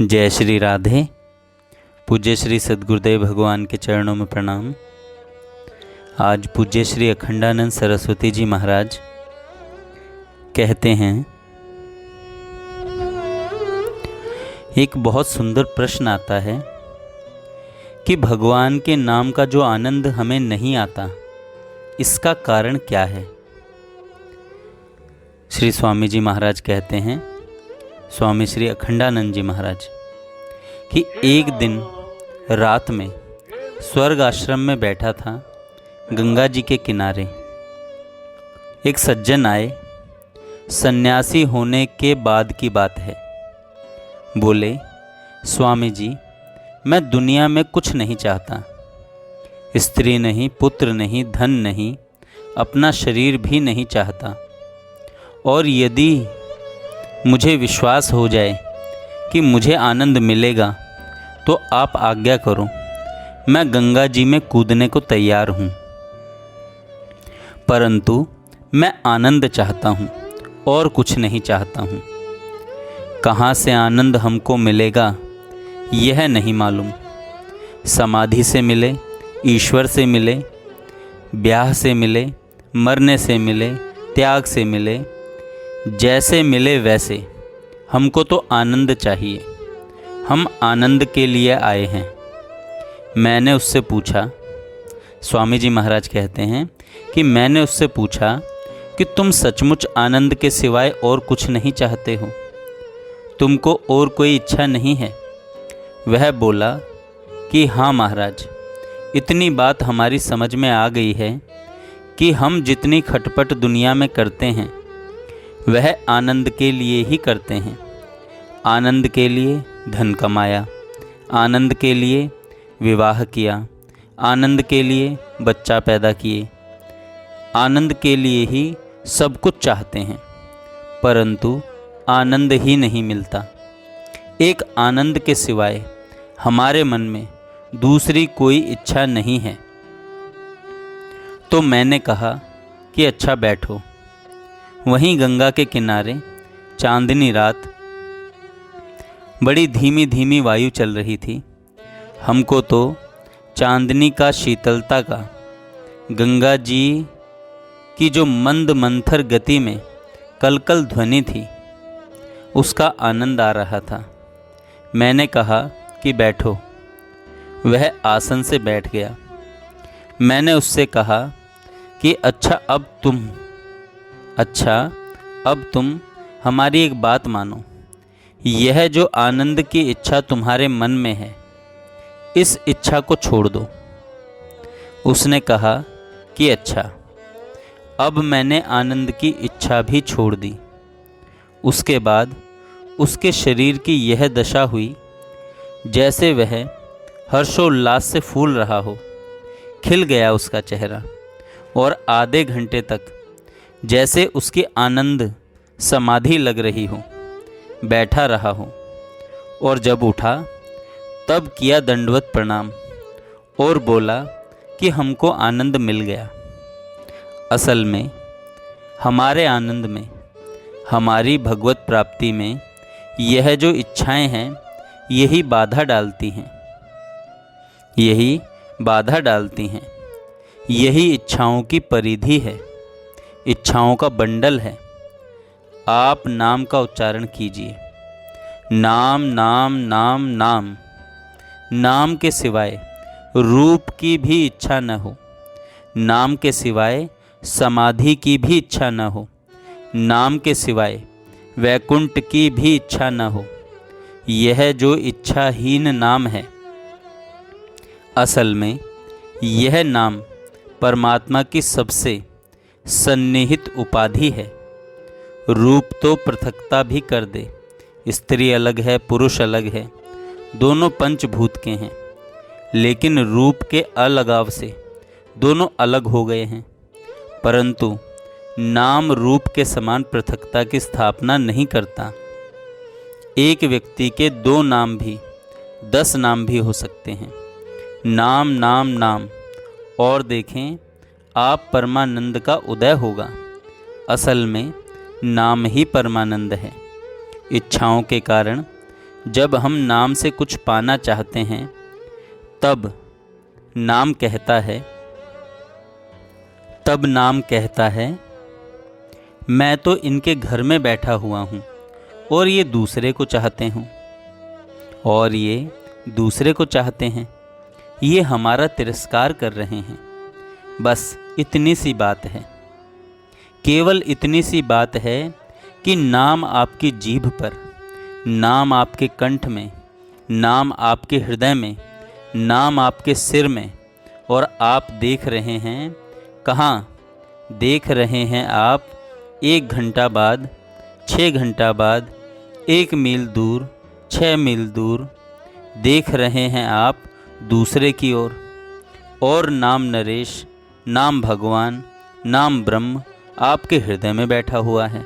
जय श्री राधे। पूज्य श्री सद्गुरुदेव भगवान के चरणों में प्रणाम। आज पूज्य श्री अखंडानंद सरस्वती जी महाराज कहते हैं, एक बहुत सुंदर प्रश्न आता है कि भगवान के नाम का जो आनंद हमें नहीं आता, इसका कारण क्या है। श्री स्वामी जी महाराज कहते हैं, स्वामी श्री अखंडानंद जी महाराज, कि एक दिन रात में स्वर्ग आश्रम में बैठा था, गंगा जी के किनारे एक सज्जन आए। सन्यासी होने के बाद की बात है। बोले, स्वामी जी, मैं दुनिया में कुछ नहीं चाहता, स्त्री नहीं, पुत्र नहीं, धन नहीं, अपना शरीर भी नहीं चाहता। और यदि मुझे विश्वास हो जाए कि मुझे आनंद मिलेगा तो आप आज्ञा करो, मैं गंगा जी में कूदने को तैयार हूँ। परंतु मैं आनंद चाहता हूँ और कुछ नहीं चाहता हूँ। कहाँ से आनंद हमको मिलेगा यह नहीं मालूम। समाधि से मिले, ईश्वर से मिले, ब्याह से मिले, मरने से मिले, त्याग से मिले, जैसे मिले वैसे, हमको तो आनंद चाहिए। हम आनंद के लिए आए हैं। मैंने उससे पूछा, स्वामी जी महाराज कहते हैं कि मैंने उससे पूछा कि तुम सचमुच आनंद के सिवाय और कुछ नहीं चाहते हो, तुमको और कोई इच्छा नहीं है। वह बोला कि हाँ महाराज, इतनी बात हमारी समझ में आ गई है कि हम जितनी खटपट दुनिया में करते हैं वह आनंद के लिए ही करते हैं। आनंद के लिए धन कमाया, आनंद के लिए विवाह किया, आनंद के लिए बच्चा पैदा किए, आनंद के लिए ही सब कुछ चाहते हैं, परंतु आनंद ही नहीं मिलता। एक आनंद के सिवाय हमारे मन में दूसरी कोई इच्छा नहीं है। तो मैंने कहा कि अच्छा बैठो। वहीं गंगा के किनारे चांदनी रात, बड़ी धीमी धीमी वायु चल रही थी। हमको तो चांदनी का, शीतलता का, गंगा जी की जो मंद मंथर गति में कलकल ध्वनि थी, उसका आनंद आ रहा था। मैंने कहा कि बैठो। वह आसन से बैठ गया। मैंने उससे कहा कि अच्छा अब तुम हमारी एक बात मानो। यह जो आनंद की इच्छा तुम्हारे मन में है, इस इच्छा को छोड़ दो। उसने कहा कि अच्छा। अब मैंने आनंद की इच्छा भी छोड़ दी। उसके बाद उसके शरीर की यह दशा हुई जैसे वह हर्षोल्लास से फूल रहा हो। खिल गया उसका चेहरा और आधे घंटे तक जैसे उसकी आनंद समाधि लग रही हो, बैठा रहा हो। और जब उठा तब किया दंडवत प्रणाम और बोला कि हमको आनंद मिल गया। असल में हमारे आनंद में, हमारी भगवत प्राप्ति में यह जो इच्छाएं हैं, यही बाधा डालती हैं। यही इच्छाओं की परिधि है, इच्छाओं का बंडल है। आप नाम का उच्चारण कीजिए। नाम नाम नाम नाम। नाम के सिवाय रूप की भी इच्छा न हो, नाम के सिवाय समाधि की भी इच्छा न हो, नाम के सिवाय वैकुंठ की भी इच्छा न हो। यह जो इच्छाहीन नाम है, असल में यह नाम परमात्मा की सबसे सन्निहित उपाधि है। रूप तो पृथकता भी कर दे, स्त्री अलग है, पुरुष अलग है, दोनों पंचभूत के हैं, लेकिन रूप के अलगाव से दोनों अलग हो गए हैं। परंतु नाम रूप के समान पृथकता की स्थापना नहीं करता। एक व्यक्ति के 2 नाम भी 10 नाम भी हो सकते हैं। नाम नाम नाम। और देखें, आप परमानंद का उदय होगा। असल में नाम ही परमानंद है। इच्छाओं के कारण जब हम नाम से कुछ पाना चाहते हैं तब नाम कहता है मैं तो इनके घर में बैठा हुआ हूँ और ये दूसरे को चाहते हूँ, और ये दूसरे को चाहते हैं, ये हमारा तिरस्कार कर रहे हैं। बस इतनी सी बात है, केवल इतनी सी बात है कि नाम आपकी जीभ पर, नाम आपके कंठ में, नाम आपके हृदय में, नाम आपके सिर में, और आप देख रहे हैं कहाँ? देख रहे हैं आप 1 घंटा बाद, 6 घंटा बाद, 1 मील दूर, 6 मील दूर देख रहे हैं आप दूसरे की ओर। और नाम नरेश, नाम भगवान, नाम ब्रह्म आपके हृदय में बैठा हुआ है।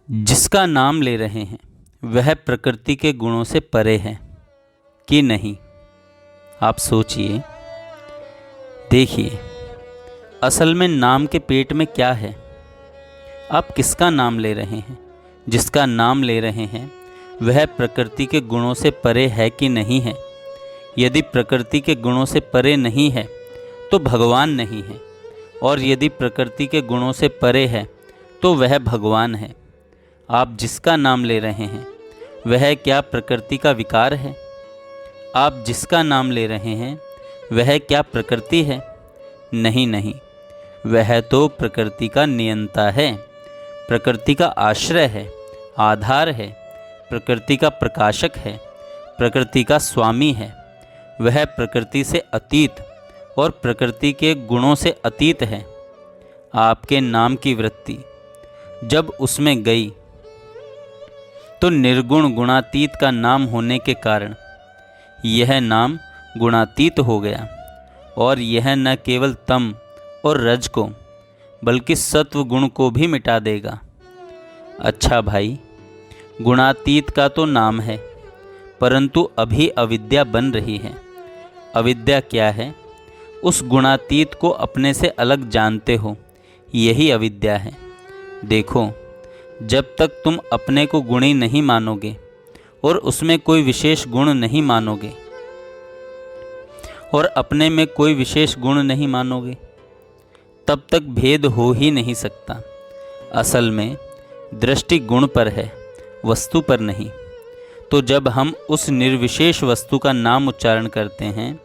जिसका नाम ले रहे हैं वह प्रकृति के गुणों से परे है कि नहीं? आप सोचिए, देखिए, असल में नाम के पेट में क्या है? आप किसका नाम ले रहे हैं? जिसका नाम ले रहे हैं वह प्रकृति के गुणों से परे है कि नहीं है? यदि प्रकृति के गुणों से परे नहीं है तो भगवान नहीं है, और यदि प्रकृति के गुणों से परे है तो वह भगवान है। आप जिसका नाम ले रहे हैं वह क्या प्रकृति का विकार है? आप जिसका नाम ले रहे हैं वह क्या प्रकृति है? नहीं नहीं, वह तो प्रकृति का नियंता है, प्रकृति का आश्रय है, आधार है, प्रकृति का प्रकाशक है, प्रकृति का स्वामी है। वह प्रकृति से अतीत और प्रकृति के गुणों से अतीत है। आपके नाम की वृत्ति जब उसमें गई तो निर्गुण गुणातीत का नाम होने के कारण यह नाम गुणातीत हो गया, और यह न केवल तम और रज को बल्कि सत्व गुण को भी मिटा देगा। अच्छा भाई, गुणातीत का तो नाम है, परंतु अभी अविद्या बन रही है। अविद्या क्या है? उस गुणातीत को अपने से अलग जानते हो, यही अविद्या है। देखो, जब तक तुम अपने को गुणी नहीं मानोगे और उसमें कोई विशेष गुण नहीं मानोगे, और अपने में कोई विशेष गुण नहीं मानोगे, तब तक भेद हो ही नहीं सकता। असल में दृष्टि गुण पर है, वस्तु पर नहीं। तो जब हम उस निर्विशेष वस्तु का नाम उच्चारण करते हैं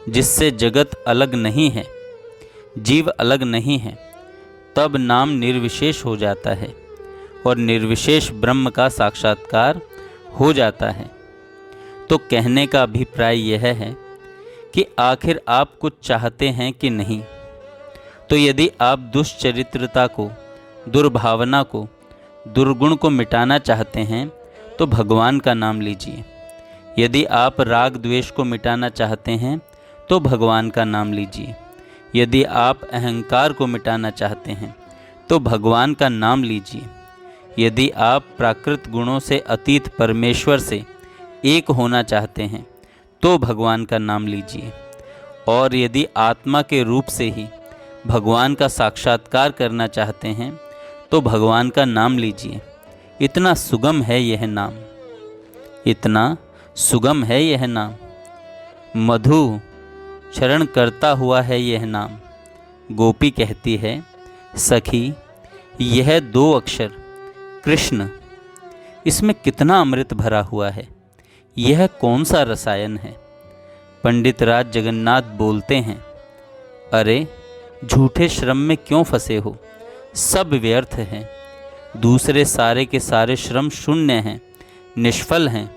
जिससे जगत अलग नहीं है, जीव अलग नहीं है, तब नाम निर्विशेष हो जाता है और निर्विशेष ब्रह्म का साक्षात्कार हो जाता है। तो कहने का अभिप्राय यह है कि आखिर आप कुछ चाहते हैं कि नहीं? तो यदि आप दुष्चरित्रता को, दुर्भावना को, दुर्गुण को मिटाना चाहते हैं तो भगवान का नाम लीजिए। यदि आप राग द्वेष को मिटाना चाहते हैं तो भगवान का नाम लीजिए। यदि आप अहंकार को मिटाना चाहते हैं तो भगवान का नाम लीजिए। यदि आप प्राकृत गुणों से अतीत परमेश्वर से एक होना चाहते हैं तो भगवान का नाम लीजिए। और यदि आत्मा के रूप से ही भगवान का साक्षात्कार करना चाहते हैं तो भगवान का नाम लीजिए। इतना सुगम है यह नाम, इतना सुगम है यह नाम। मधु चरण करता हुआ है यह नाम। गोपी कहती है, सखी यह 2 अक्षर कृष्ण, इसमें कितना अमृत भरा हुआ है, यह कौन सा रसायन है? पंडित राज जगन्नाथ बोलते हैं, अरे झूठे श्रम में क्यों फंसे हो, सब व्यर्थ हैं। दूसरे सारे के सारे श्रम शून्य हैं, निष्फल हैं।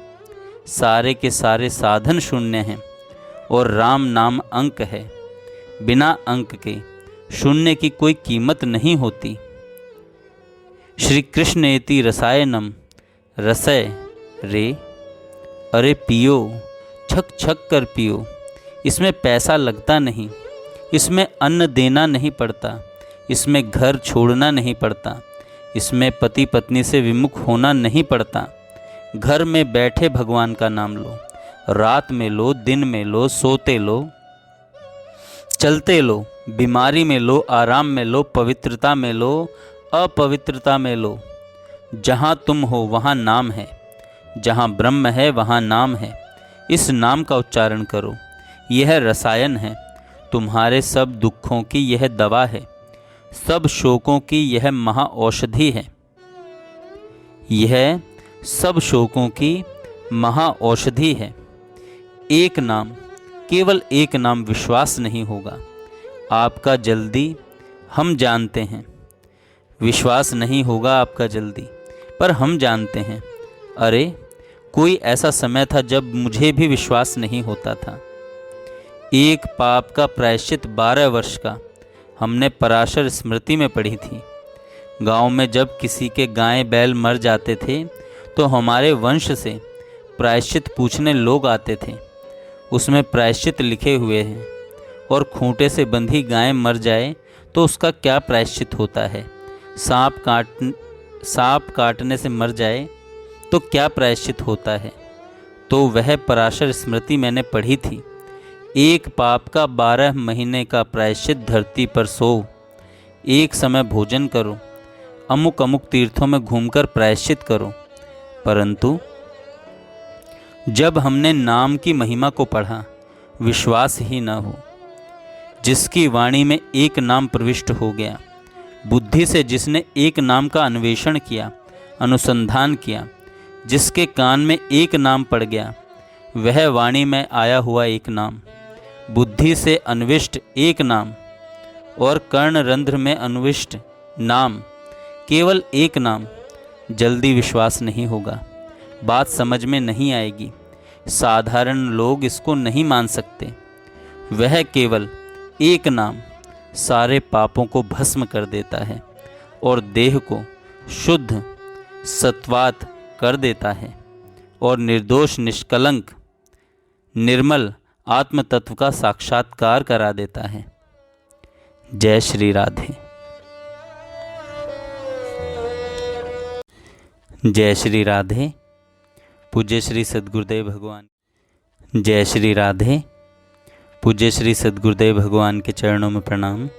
सारे के सारे साधन शून्य हैं और राम नाम अंक है। बिना अंक के शून्य की कोई कीमत नहीं होती। श्री कृष्णेति रसायनम रसय रे, अरे पियो, छक छक कर पियो। इसमें पैसा लगता नहीं, इसमें अन्न देना नहीं पड़ता, इसमें घर छोड़ना नहीं पड़ता, इसमें पति पत्नी से विमुख होना नहीं पड़ता। घर में बैठे भगवान का नाम लो, रात में लो, दिन में लो, सोते लो, चलते लो, बीमारी में लो, आराम में लो, पवित्रता में लो, अपवित्रता में लो, जहाँ तुम हो वहाँ नाम है, जहाँ ब्रह्म है वहाँ नाम है। इस नाम का उच्चारण करो, यह रसायन है। तुम्हारे सब दुखों की यह दवा है, सब शोकों की यह महाऔषधि है। यह सब शोकों की महाऔषधि है। एक नाम, केवल एक नाम विश्वास नहीं होगा आपका जल्दी, हम जानते हैं। विश्वास नहीं होगा आपका जल्दी, पर हम जानते हैं। अरे कोई ऐसा समय था जब मुझे भी विश्वास नहीं होता था। एक पाप का प्रायश्चित 12 वर्ष का हमने पराशर स्मृति में पढ़ी थी। गांव में जब किसी के गाय बैल मर जाते थे तो हमारे वंश से प्रायश्चित पूछने लोग आते थे। उसमें प्रायश्चित लिखे हुए हैं, और खूंटे से बंधी गाय मर जाए तो उसका क्या प्रायश्चित होता है। सांप काटने से मर जाए तो क्या प्रायश्चित होता है। तो वह पराशर स्मृति मैंने पढ़ी थी। एक पाप का 12 महीने का प्रायश्चित धरती पर सो, एक समय भोजन करो, अमुक अमुक तीर्थों में घूमकर प्रायश्चित करो। परंतु जब हमने नाम की महिमा को पढ़ा, विश्वास ही न हो। जिसकी वाणी में एक नाम प्रविष्ट हो गया, बुद्धि से जिसने एक नाम का अन्वेषण किया, अनुसंधान किया, जिसके कान में एक नाम पड़ गया, वह वाणी में आया हुआ एक नाम, बुद्धि से अन्विष्ट एक नाम, और कर्ण रंध्र में अन्विष्ट नाम, केवल एक नाम, जल्दी विश्वास नहीं होगा। बात समझ में नहीं आएगी, साधारण लोग इसको नहीं मान सकते। वह केवल एक नाम सारे पापों को भस्म कर देता है और देह को शुद्ध सत्वात कर देता है और निर्दोष निष्कलंक निर्मल आत्म तत्व का साक्षात्कार करा देता है। जय श्री राधे। जय श्री राधे। पूज्य श्री सद्गुरुदेव भगवान। जय श्री राधे। पूज्य श्री सद्गुरुदेव भगवान के चरणों में प्रणाम।